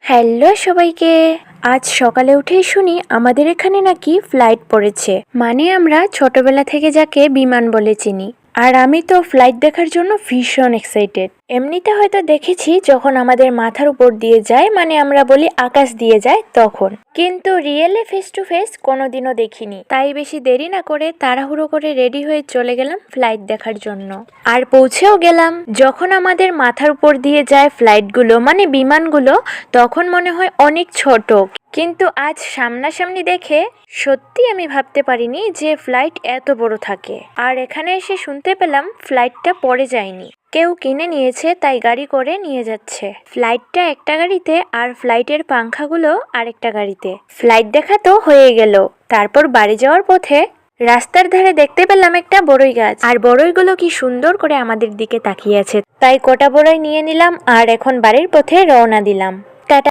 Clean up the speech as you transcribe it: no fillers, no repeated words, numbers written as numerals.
Hello সবাইকে। আজ সকালে উঠেই শুনি আমাদের এখানে নাকি ফ্লাইট পড়েছে। মানে আমরা ছোটবেলা থেকে যাকে বিমান বলে চিনি। আর আমি তো ফ্লাইট দেখার জন্য ভীষণ এক্সাইটেড। এমনিতে হয়তো দেখেছি যখন আমাদের মাথার উপর দিয়ে যায়, মানে আমরা বলি আকাশ দিয়ে যায় তখন, কিন্তু রিয়েলে ফেস টু ফেস কোনোদিনও দেখিনি। তাই বেশি দেরি না করে তাড়াহুড়ো করে রেডি হয়ে চলে গেলাম ফ্লাইট দেখার জন্য। আর পৌঁছেও গেলাম। যখন আমাদের মাথার উপর দিয়ে যায় ফ্লাইটগুলো, মানে বিমানগুলো, তখন মনে হয় অনেক ছোট, কিন্তু আজ সামনাসামনি দেখে সত্যি আমি ভাবতে পারিনি যে ফ্লাইট এত বড় থাকে। আর এখানে এসে শুনতে পেলাম ফ্লাইটটা পড়ে যায়নি, কেউ কিনে নিয়েছে, তাই গাড়ি করে নিয়ে যাচ্ছে। ফ্লাইটটা একটা গাড়িতে আর ফ্লাইটের পাংখাগুলো আরেকটা গাড়িতে। ফ্লাইট দেখা তো হয়ে গেল। তারপর বাড়ি যাওয়ার পথে রাস্তার ধারে দেখতে পেলাম একটা বড়ই গাছ, আর বড়ইগুলো কি সুন্দর করে আমাদের দিকে তাকিয়ে আছে। তাই কটা বড়ই নিয়ে নিলাম আর এখন বাড়ির পথে রওনা দিলাম।